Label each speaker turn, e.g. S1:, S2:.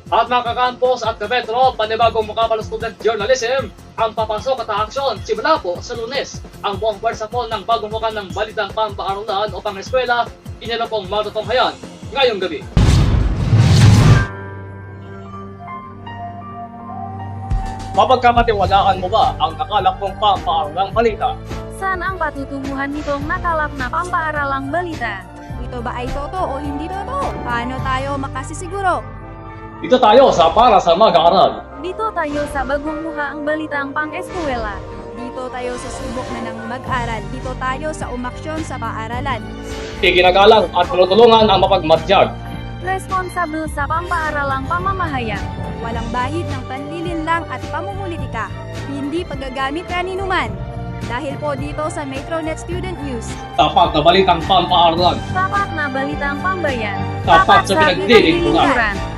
S1: At mga kakampos at kametro, panibagong Mukapal Student Journalism ang papasok at aksyon simula po sa Lunes. Ang buong pwersa po ng bagong muka ng balitang pampaaralan o pang-eskwela, inyo pong matutunghayan ngayong gabi. Mapagkamatiwalaan mo ba ang nakalap mong pampaaralang balita?
S2: Saan ang patutunguhan nitong nakalap na pampaaralang balita?
S3: Ito ba ay totoo o hindi totoo? Paano tayo makasisiguro?
S1: Dito tayo sa para sa mag-aaral.
S2: Dito tayo sa bagong mukha ang balitang pang-eskwela.
S3: Dito tayo sa subok na ng mag-aral. Dito tayo sa umaksyon sa paaralan.
S1: Iginagalang at tinutulungan ang mapagmatyag.
S2: Responsable sa pampaaralang pamamahayag.
S3: Walang bahid ng panlilinlang at pamumulitika. Hindi paggagamit kaninuman. Dahil po dito sa Metronet Student News.
S1: Tapat na balitang pampaaralan.
S2: Tapat na balitang pambayan.
S1: Tapat sa pinagdilingkuran.
S2: pinagdilingkuran.